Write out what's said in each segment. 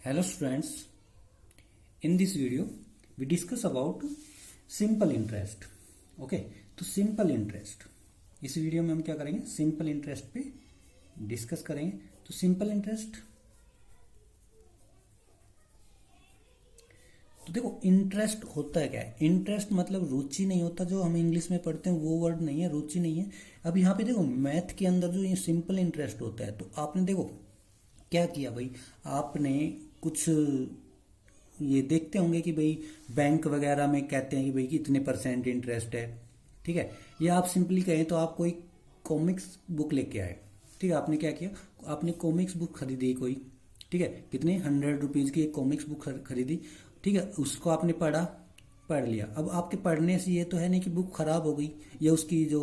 Hello students, in this video we discuss about simple interest. Okay तो simple interest इस video में हम क्या करेंगे, सिंपल इंटरेस्ट पे डिस्कस करेंगे। तो सिंपल इंटरेस्ट, तो देखो इंटरेस्ट होता है क्या है। इंटरेस्ट मतलब रुचि नहीं होता, जो हम इंग्लिश में पढ़ते हैं वो वर्ड नहीं है, रुचि नहीं है। अब यहाँ पे देखो मैथ के अंदर जो ये सिंपल इंटरेस्ट होता है, तो आपने देखो क्या किया भाई, आपने कुछ ये देखते होंगे कि भाई बैंक वगैरह में कहते हैं कि भाई कितने % इंटरेस्ट है, ठीक है। या आप सिंपली कहें तो आप कोई कॉमिक्स बुक लेके आए, ठीक है। आपने क्या किया, आपने कॉमिक्स बुक खरीदी कोई, ठीक है, कितने 100 रुपीज़ की एक कॉमिक्स बुक खरीदी, ठीक है। उसको आपने पढ़ लिया। अब आपके पढ़ने से ये तो है नहीं कि बुक खराब हो गई या उसकी जो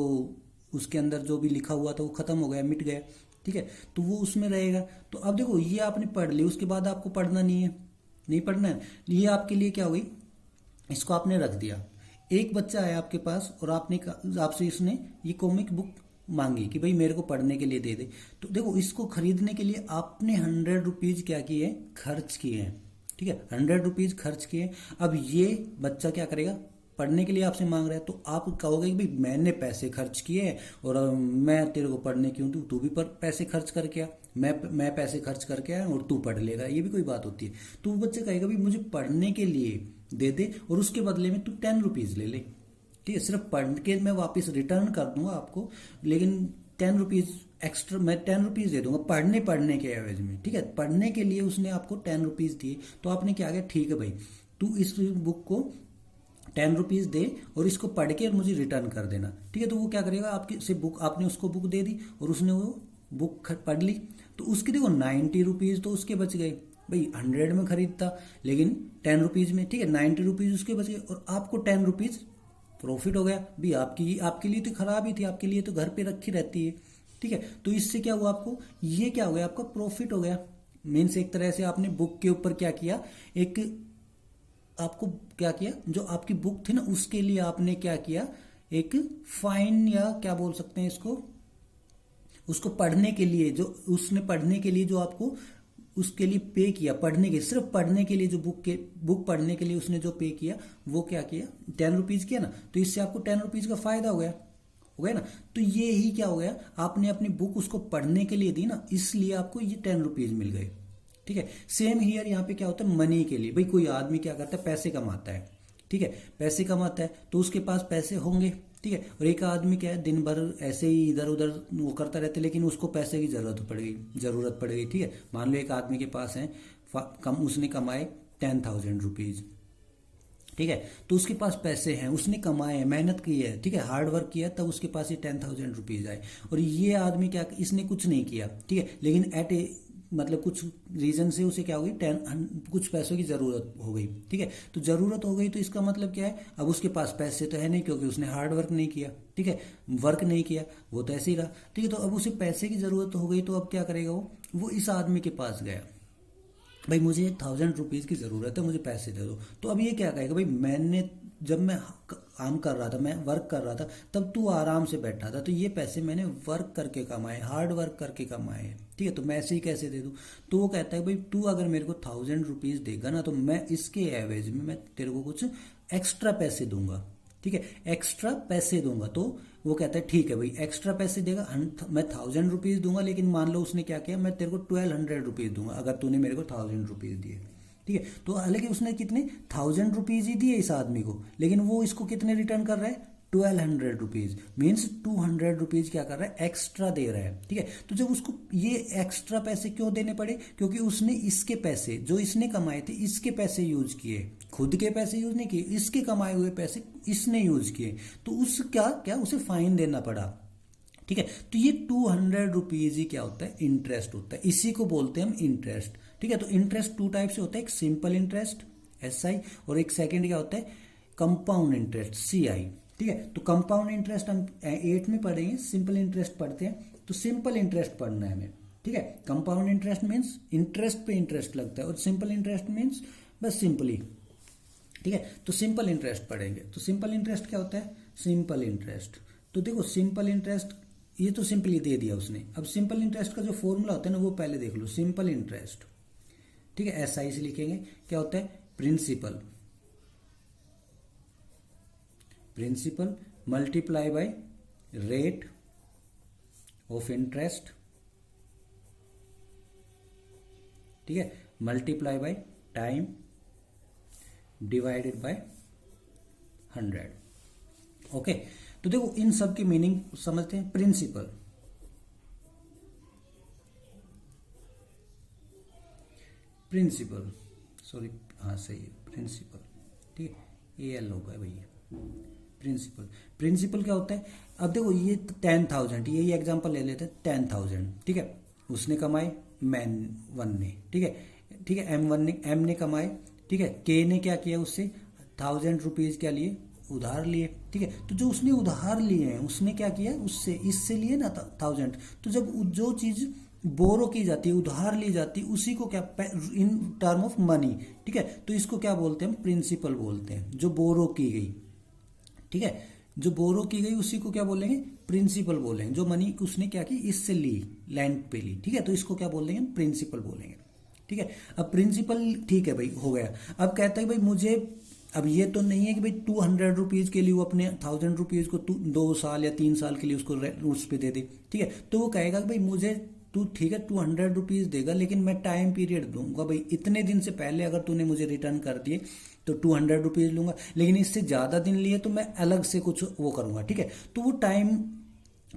उसके अंदर जो भी लिखा हुआ था वो खत्म हो गया, मिट गया, ठीक है, तो वो उसमें रहेगा। तो अब देखो ये आपने पढ़ लिया, उसके बाद आपको पढ़ना नहीं पढ़ना है, ये आपके लिए क्या हुई, इसको आपने रख दिया। एक बच्चा आया आपके पास और आपसे इसने ये कॉमिक बुक मांगी कि भाई मेरे को पढ़ने के लिए दे दे। तो देखो इसको खरीदने के लिए आपने 100 रुपीज़ क्या किए, खर्च किए हैं, ठीक है, 100 रुपीज़ खर्च किए। अब ये बच्चा क्या करेगा, पढ़ने के लिए आपसे मांग रहा है, तो आप कहोगे कि भाई मैंने पैसे खर्च किए और मैं तेरे को पढ़ने क्यों दूँ, तू भी पैसे खर्च करके आ, मैं पैसे खर्च करके आया और तू पढ़ लेगा, ये भी कोई बात होती है। तो वो बच्चे कहेगा भाई मुझे पढ़ने के लिए दे दे और उसके बदले में तू 10 रुपीज़ ले ले, ठीक है। सिर्फ पढ़ के मैं वापस रिटर्न कर दूंगा आपको, लेकिन 10 रुपीज़ एक्स्ट्रा मैं 10 रुपीज़ दे दूंगा पढ़ने के एवज में, ठीक है। पढ़ने के लिए उसने आपको 10 रुपीज़ दिए, तो आपने क्या किया, ठीक है भाई तू इस बुक को 10 रुपीज़ दे और इसको पढ़ के मुझे रिटर्न कर देना, ठीक है। तो वो क्या करेगा, आपकी से बुक आपने उसको बुक दे दी और उसने वो बुक पढ़ ली, तो उसके देखो 90 रुपीज़ तो उसके बच गए। भाई 100 में खरीदता लेकिन 10 रुपीज़ में, ठीक है, 90 रुपीज़ उसके बच गए और आपको 10 रुपीज़ प्रॉफिट हो गया। भी आपके लिए तो खराब ही थी, आपके लिए तो घर पे रखी रहती है, ठीक है। तो इससे क्या हुआ, आपको ये क्या हो गया, आपका प्रॉफिट हो गया। मीन्स एक तरह से आपने बुक के ऊपर क्या किया, आपको क्या किया, जो आपकी बुक थी ना उसके लिए आपने क्या किया, एक फाइन या क्या बोल सकते हैं इसको, उसको पढ़ने के लिए जो उसने पढ़ने के लिए जो आपको उसके लिए पे किया, पढ़ने के सिर्फ पढ़ने के लिए जो बुक पढ़ने के लिए उसने जो पे किया वो क्या किया, 10 रुपीज़ किया ना। तो इससे आपको 10 रुपीज़ का फायदा हो गया ना। तो ये ही क्या हो गया, आपने अपनी बुक उसको पढ़ने के लिए दी ना, इसलिए आपको ये 10 रुपीज़ मिल गए, ठीक है। सेम हियर यहाँ पे क्या होता है, मनी के लिए। भाई कोई आदमी क्या करता है, पैसे कमाता है, ठीक है, पैसे कमाता है तो उसके पास पैसे होंगे, ठीक है। और एक आदमी क्या है, दिन भर ऐसे ही इधर उधर वो करता रहता है, लेकिन उसको पैसे की जरूरत पड़ गई, ठीक है। मान लो एक आदमी के पास है उसने कमाए 10,000 रुपीज़, ठीक है, तो उसके पास पैसे हैं, उसने कमाए हैं, मेहनत की है, ठीक है, हार्ड वर्क किया, तब उसके पास ये 10,000 रुपीज़ आए। और ये आदमी क्या, इसने कुछ नहीं किया, ठीक है, लेकिन मतलब कुछ रीजन से उसे क्या हो गई, कुछ पैसों की जरूरत हो गई, ठीक है। तो जरूरत हो गई तो इसका मतलब क्या है, अब उसके पास पैसे तो है नहीं क्योंकि उसने हार्ड वर्क नहीं किया, ठीक है, वर्क नहीं किया, वो तो ऐसे ही रहा, ठीक है। तो अब उसे पैसे की जरूरत हो गई, तो अब क्या करेगा वो इस आदमी के पास गया, भाई मुझे 1,000 रुपीज़ की ज़रूरत है, मुझे पैसे दे दो। तो अब ये क्या कहेगा, भाई जब मैं काम कर रहा था, मैं वर्क कर रहा था, तब तू आराम से बैठा था, तो ये पैसे मैंने वर्क करके कमाए, हार्ड वर्क करके कमाए हैं, ठीक है, तो मैं ऐसे ही कैसे दे दूँ। तो वो कहता है भाई तू अगर मेरे को 1,000 रुपीज़ देगा ना, तो मैं इसके एवरेज में मैं तेरे को कुछ एक्स्ट्रा पैसे दूंगा, ठीक है, एक्स्ट्रा पैसे दूंगा। तो वो कहता है ठीक है भाई एक्स्ट्रा पैसे देगा, मैं 1,000 रुपीज़ दूंगा, लेकिन मान लो उसने क्या किया, मैं तेरे को 1,200 रुपीज़ दूंगा अगर तूने मेरे को 1,000 रुपीज़ दिए, ठीक है। तो हालांकि उसने कितने 1,000 रुपीज़ ही दिए इस आदमी को, लेकिन वो इसको कितने रिटर्न कर रहा है, 1,200 रुपीज़, मीन्स 200 रुपीज़ क्या कर रहा है, एक्स्ट्रा दे रहा है, ठीक है। तो जब उसको ये एक्स्ट्रा पैसे क्यों देने पड़े, क्योंकि उसने इसके पैसे जो इसने कमाए थे इसके पैसे यूज किए, खुद के पैसे यूज नहीं किए, इसके कमाए हुए पैसे इसने यूज किए, तो उस क्या उसे फाइन देना पड़ा, ठीक है। तो ये 200 रुपीज़ ही क्या होता है, इंटरेस्ट होता है, इसी को बोलते हैं हम इंटरेस्ट, ठीक है। तो इंटरेस्ट 2 टाइप से होता है, एक सिंपल इंटरेस्ट SI और एक सेकेंड क्या होता है, कंपाउंड इंटरेस्ट CI, ठीक है। तो कंपाउंड इंटरेस्ट हम 8 में पढ़ेंगे, सिंपल इंटरेस्ट पढ़ते हैं, तो सिंपल इंटरेस्ट पढ़ना है हमें, ठीक है। कंपाउंड इंटरेस्ट मीन्स इंटरेस्ट पे इंटरेस्ट लगता है और सिंपल इंटरेस्ट मीन्स बस सिंपली, ठीक है। तो सिंपल इंटरेस्ट पढ़ेंगे। तो सिंपल इंटरेस्ट क्या होता है, सिंपल इंटरेस्ट, तो देखो सिंपल इंटरेस्ट ये तो सिंपली दे दिया उसने। अब सिंपल इंटरेस्ट का जो फॉर्मूला होता है ना वो पहले देख लो, सिंपल इंटरेस्ट ठीक है, SI से लिखेंगे। क्या होता है? Principal, principal multiply by rate of interest, ठीक है, multiply by time divided by 100। Okay, तो देखो इन सब की मीनिंग समझते हैं। प्रिंसिपल, प्रिंसिपल सॉरी, हाँ सही है, प्रिंसिपल, ठीक है, AL होगा भैया। प्रिंसिपल, प्रिंसिपल क्या होता है? अब देखो ये 10,000, यही एग्जांपल ले लेते हैं। 10,000, ठीक है, उसने कमाए, मैन वन ने, ठीक है, ठीक है, M ने कमाए, ठीक है, K ने क्या किया, उससे 1,000 रुपीज क्या लिए, उधार लिए, ठीक है। तो जो उसने उधार लिए हैं उसने क्या किया, उससे इससे लिए ना 1,000। तो जब जो चीज बोरो की जाती है, उधार ली जाती है, उसी को क्या, इन टर्म ऑफ मनी, ठीक है, तो इसको क्या बोलते हैं? प्रिंसिपल बोलते हैं, जो बोरो की गई, ठीक है, जो बोरो की गई उसी को क्या बोलेंगे? प्रिंसिपल बोलेंगे। जो मनी उसने क्या की, इससे ली, लैंड पे ली, ठीक है, तो इसको क्या बोलेंगे? प्रिंसिपल बोलेंगे, ठीक है। अब प्रिंसिपल, ठीक है भाई, हो गया। अब कहता है भाई मुझे, अब ये तो नहीं है कि भाई 200 रुपीज के लिए वो अपने 1,000 रुपीज को 2 साल या 3 साल के लिए उसको उस पे दे दे, ठीक है। तो वो कहेगा कि भाई मुझे तू, ठीक है, 200 रुपीज देगा, लेकिन मैं टाइम पीरियड दूंगा भाई, इतने दिन से पहले अगर तूने मुझे रिटर्न कर दिए तो 200 रुपीज लूंगा, लेकिन इससे ज्यादा दिन लिए तो मैं अलग से कुछ वो करूंगा, ठीक है। तो वो टाइम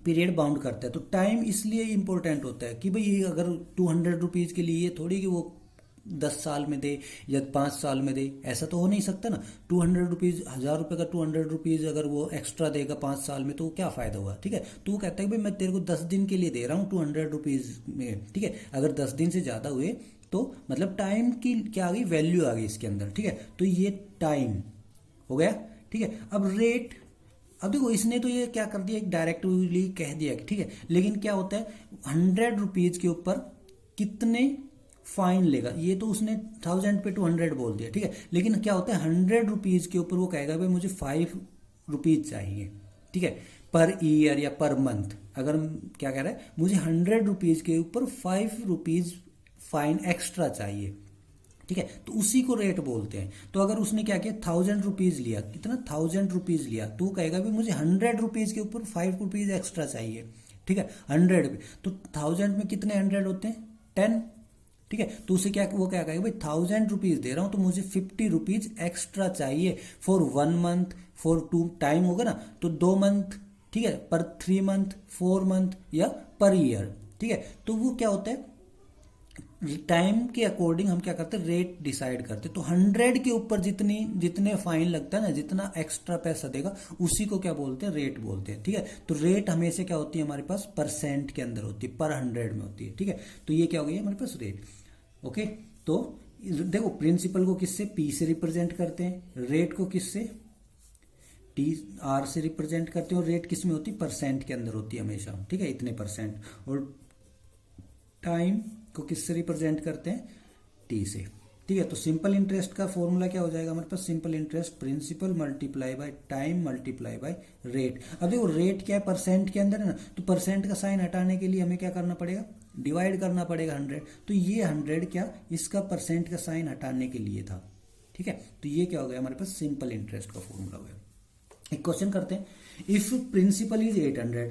पीरियड बाउंड करता है। तो टाइम इसलिए इंपॉर्टेंट होता है कि भाई अगर 200 रुपीज के लिए थोड़ी कि वो 10 साल में दे या 5 साल में दे, ऐसा तो हो नहीं सकता ना। 200 रुपीज, 1,000 रुपए का 200 रुपीज अगर वो एक्स्ट्रा देगा 5 साल में, तो क्या फायदा हुआ, ठीक है। तो वो कहता है भाई मैं तेरे को 10 दिन के लिए दे रहा हूँ 200 रुपीज में, ठीक है। अगर 10 दिन से ज्यादा हुए तो मतलब टाइम की क्या आ गई, वैल्यू आ गई इसके अंदर, ठीक है। तो ये टाइम हो गया, ठीक है। अब रेट, अब देखो इसने तो ये क्या कर दिया, एक डायरेक्टली कह दिया, ठीक है, लेकिन क्या होता है 100 रुपीज के ऊपर कितने फाइन लेगा, ये तो उसने 1,000 पे 200 बोल दिया, ठीक है। लेकिन क्या होता है 100 रुपीज के ऊपर वो कहेगा भाई मुझे 5 रुपीज चाहिए, ठीक है, पर ईयर या पर मंथ। अगर क्या कह रहा है, मुझे 100 रुपीज के ऊपर 5 रुपीज फाइन एक्स्ट्रा चाहिए, ठीक है, तो उसी को रेट बोलते हैं। तो अगर उसने क्या किया, 1,000 रुपीज लिया, कितना, 1,000 रुपीज लिया, तो वो कहेगा भी मुझे 100 रुपीज के ऊपर 5 रुपीज एक्स्ट्रा चाहिए, ठीक है, 100 तो 1,000 में कितने 100 होते हैं, 10, ठीक है। तो उसे क्या, वो क्या कहेगा भाई 1,000 रुपीज दे रहा हूं तो मुझे 50 रुपीज एक्स्ट्रा चाहिए फॉर 1 मंथ, फॉर 2 टाइम होगा ना, तो 2 मंथ, ठीक है, पर 3 मंथ, 4 मंथ या पर ईयर, ठीक है। तो वो क्या होता है, टाइम के अकॉर्डिंग हम क्या करते हैं, रेट डिसाइड करते हैं। तो 100 के ऊपर जितने फाइन लगता है ना, जितना एक्स्ट्रा पैसा देगा, उसी को क्या बोलते हैं, रेट बोलते हैं, ठीक है। तो रेट हमेशा क्या होती है हमारे पास, परसेंट के अंदर होती है, पर 100 में होती है, ठीक है। तो ये क्या हो गई हमारे पास, रेट। ओके, तो देखो प्रिंसिपल को किससे, P से रिप्रेजेंट करते हैं, रेट को किससे, R से रिप्रेजेंट करते हैं, और रेट किस में होती है, परसेंट के अंदर होती है हमेशा, ठीक है, इतने परसेंट। और टाइम को किससे रिप्रेजेंट करते हैं, T से, ठीक है। तो सिंपल इंटरेस्ट का फॉर्मूला क्या हो जाएगा हमारे पास, simple interest principal multiply by time multiply by rate. अब देखो रेट क्या है, परसेंट के अंदर है ना, तो परसेंट का साइन हटाने के लिए हमें क्या करना पड़ेगा, डिवाइड करना पड़ेगा 100। तो ये 100 क्या, इसका परसेंट का साइन हटाने के लिए था, ठीक है। तो ये क्या हो गया हमारे पास, सिंपल इंटरेस्ट का फॉर्मूला हो गया। एक क्वेश्चन करते हैं, if principal is 800,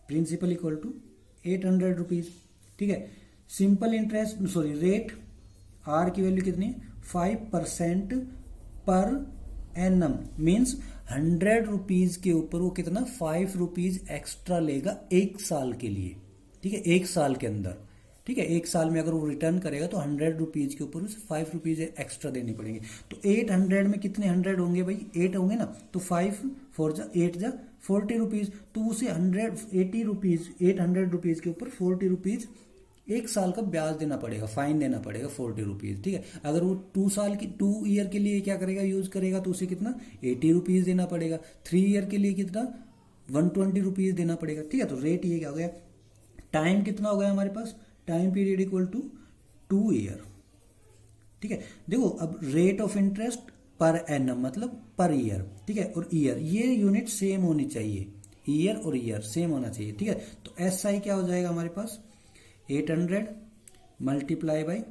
principal equal to 800 rupees, ठीक है। Simple interest, sorry, rate r की वैल्यू कितनी, 5% पर एनम, मीन्स 100 रुपीज के ऊपर वो कितना, 5 रुपीज एक्स्ट्रा लेगा 1 साल के लिए, ठीक है, 1 साल के अंदर, ठीक है। 1 साल में अगर वो रिटर्न करेगा तो 100 रुपीज के ऊपर उसे 5 रुपीज एक्स्ट्रा देनी पड़ेंगे। तो 800 में कितने 100 होंगे भाई, 8 होंगे ना, तो 5 4 जा 8 जा 40 रुपीज, तो उसे 180 रुपीज, 800 रुपीज के ऊपर 40 रुपीज 1 साल का ब्याज देना पड़ेगा, फाइन देना पड़ेगा 40 रुपीज, ठीक है। अगर वो 2 ईयर के लिए क्या करेगा, यूज करेगा, तो उसे कितना 80 रुपीज देना पड़ेगा। 3 ईयर के लिए कितना 120 रुपीज देना पड़ेगा, ठीक है। तो रेट ये क्या हो गया, टाइम कितना हो गया हमारे पास, time period equal to 2 year, ठीक है। देखो अब rate of interest per annum मतलब पर ईयर, ठीक है, और ईयर, ये यूनिट सेम होनी चाहिए, ईयर और ईयर सेम होना चाहिए, ठीक है। तो SI क्या हो जाएगा हमारे पास, 800 मल्टीप्लाई बाय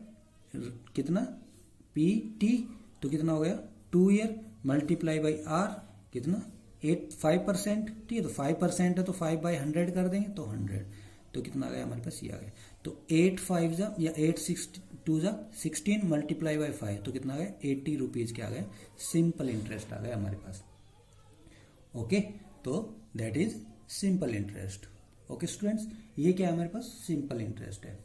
कितना पी टी, तो कितना हो गया 2 ईयर मल्टीप्लाई बाई आर कितना 5%, ठीक है। तो 5% है तो 5/100 कर देंगे तो 100, तो कितना आ गया हमारे पास, ये आ गया। तो 8 5 जा या 8 6 2 जा 16 मल्टीप्लाई बाई 5, तो कितना आ गया 80 रुपीज क्या आ गया, सिंपल इंटरेस्ट आ गया हमारे पास। ओके, तो that is simple interest. Okay students, ये क्या है हमारे पास, सिंपल इंटरेस्ट है।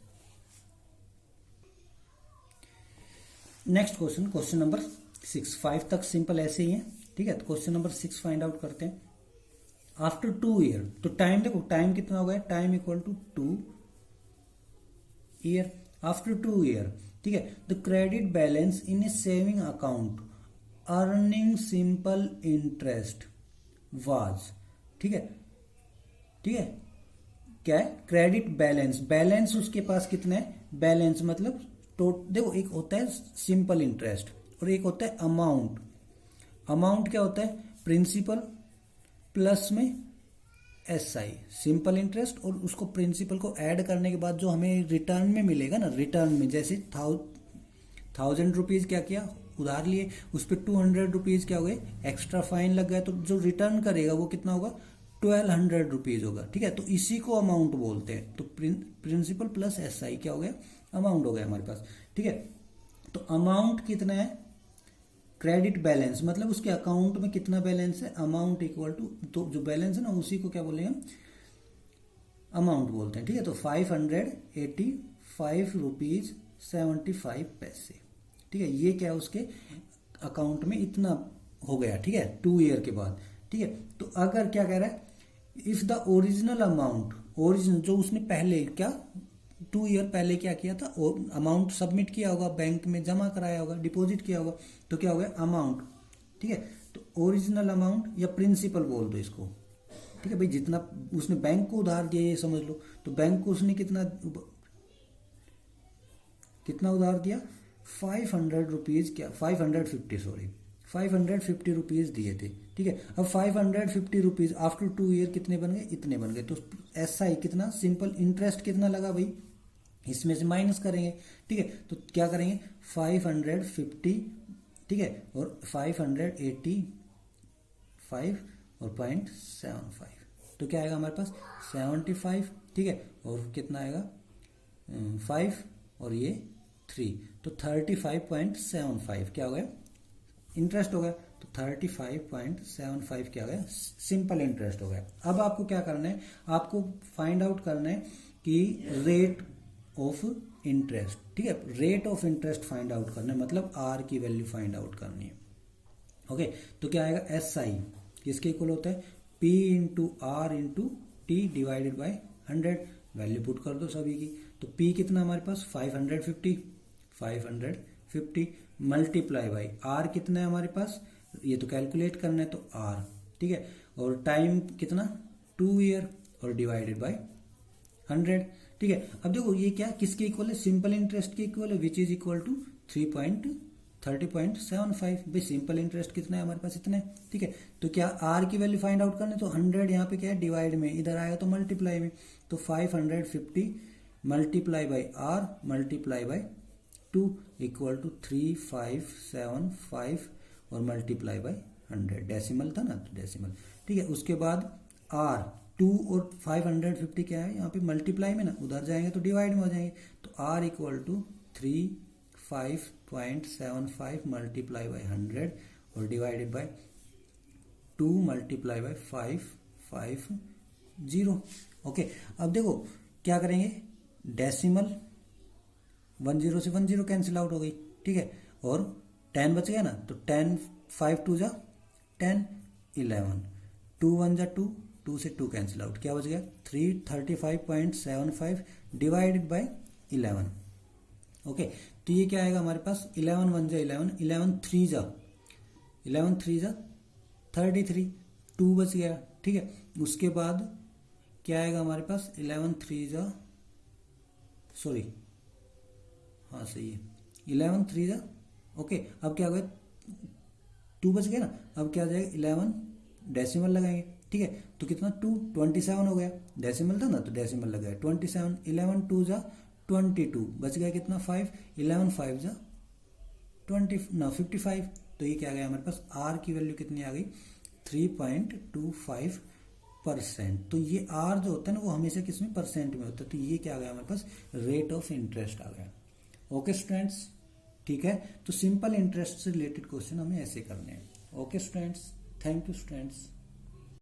नेक्स्ट क्वेश्चन, क्वेश्चन नंबर 6, 5 तक सिंपल ऐसे ही है, ठीक है। तो क्वेश्चन नंबर 6 फाइंड आउट करते हैं। आफ्टर 2 ईयर, तो टाइम देखो, टाइम कितना हो गया, time equal to 2 year. After 2 year, ठीक है, the credit balance in a saving account earning simple interest was, ठीक है, ठीक है, क्या है, क्रेडिट बैलेंस, बैलेंस उसके पास कितना है, बैलेंस मतलब देखो एक होता है सिंपल इंटरेस्ट और एक होता है अमाउंट। अमाउंट क्या होता है, प्रिंसिपल प्लस में SI, सिंपल इंटरेस्ट, और उसको प्रिंसिपल को ऐड करने के बाद जो हमें रिटर्न में मिलेगा ना, रिटर्न में जैसे 1000 रुपीज क्या किया, उधार लिए, उस पर 200 रुपीज क्या हो गए, एक्स्ट्रा फाइन लग गया, तो जो रिटर्न करेगा वो कितना होगा, 1200 रुपीज होगा, ठीक है। तो इसी को अमाउंट बोलते हैं। तो प्रिंसिपल प्लस SI क्या हो गया, अमाउंट हो गया हमारे पास, ठीक है। तो अमाउंट कितना है, क्रेडिट बैलेंस मतलब उसके अकाउंट में कितना बैलेंस है, अमाउंट इक्वल टू, तो जो बैलेंस है ना उसी को क्या बोलेंगे, अमाउंट बोलते हैं, ठीक है। तो 585 रुपीज 75 पैसे, ठीक है, ये क्या है, उसके अकाउंट में इतना हो गया, ठीक है, 2 ईयर के बाद, ठीक है। तो अगर क्या कह रहा है, if the original amount, original जो उसने पहले क्या 2 ईयर पहले क्या किया था, अमाउंट सबमिट किया होगा, बैंक में जमा कराया होगा, डिपॉजिट किया होगा, तो क्या हो गया अमाउंट, ठीक है। तो ओरिजिनल अमाउंट या प्रिंसिपल बोल दो इसको, ठीक है भाई, जितना उसने बैंक को उधार दिया ये समझ लो, तो बैंक को उसने कितना उधार दिया, 500 रुपीज, क्या 550 रुपीज दिए थे, ठीक है। अब 550 रुपीज आफ्टर 2 ईयर कितने बन गए, इतने बन गए। तो SI कितना, सिंपल इंटरेस्ट कितना लगा भाई, इसमें से माइनस करेंगे, ठीक है। तो क्या करेंगे 550, ठीक है, और 585 और 0.75, तो क्या आएगा हमारे पास 75, ठीक है, और कितना आएगा 5 और ये 3, तो 35.75 क्या हो गया, इंटरेस्ट हो गया। तो 35.75 क्या हो गया, सिंपल इंटरेस्ट हो गया। अब आपको क्या करना है, आपको फाइंड आउट करना है कि रेट ऑफ इंटरेस्ट, ठीक है, rate of interest find out करना है, मतलब R की वैल्यू फाइंड आउट करनी है। ओके, तो क्या आएगा, SI किसके इक्वल होता है, P into R into T divided by 100, value put कर दो सभी की। तो P कितना हमारे पास 550 मल्टीप्लाई बाई R कितना है हमारे पास, ये तो कैलकुलेट करना है, तो R, ठीक है, और टाइम कितना 2 ईयर और डिवाइडेड बाई 100, ठीक है। अब देखो ये क्या किसके इक्वल है, सिंपल इंटरेस्ट के इक्वल है, विच इज इक्वल टू 30.75। भाई सिंपल इंटरेस्ट कितना है हमारे पास, इतना है, ठीक है। तो क्या R की वैल्यू फाइंड आउट करना है, तो 100 यहाँ पे क्या है डिवाइड में, इधर आएगा तो मल्टीप्लाई में, तो 550 multiply by R multiply by 2 equal to 3575 और मल्टीप्लाई बाई 100, डेसिमल था ना, तो डेसिमल, ठीक है। उसके बाद R 2 और 550 क्या है यहाँ पे मल्टीप्लाई में ना, उधर जाएंगे तो डिवाइड में हो जाएंगे, तो R equal to 35.75 multiply by 100 और divided by 2 multiply by 550। Okay, अब देखो क्या करेंगे, डेसिमल 10 से 10 कैंसिल आउट हो गई, ठीक है, और 10 बच गया ना, तो 10 5 2 जा 10 11 2 1 जा 2 2 से 2 कैंसिल आउट, क्या बच गया 335.75 डिवाइडेड बाय 11। ओके, तो ये क्या आएगा हमारे पास, 11 1 जा 11 11 3 जा 33 2 बच गया, ठीक है। उसके बाद क्या आएगा हमारे पास, 11 3 जा सॉरी हाँ सही है 11 3 जा ओके। अब क्या हो गया 2 बच गया ना, अब क्या आ जाएगा 11 डेसिमल लगाएंगे, ठीक है, तो कितना 2 27 हो गया, डेसिमल था ना तो डेसिमल लगाया 27 11 2 जा 22 बच गया कितना 5, 11 5 जा 20 ना 55। तो ये क्या आ गया हमारे पास, आर की वैल्यू कितनी आ गई 3.25%। तो ये आर जो होता है ना वो हमेशा किसमें परसेंट में होता है, तो ये क्या आ गया हमारे पास रेट ऑफ इंटरेस्ट आ गया। ओके स्टूडेंट्स, ठीक है। तो सिंपल इंटरेस्ट से रिलेटेड क्वेश्चन हमें ऐसे करने हैं। Okay students, thank you students.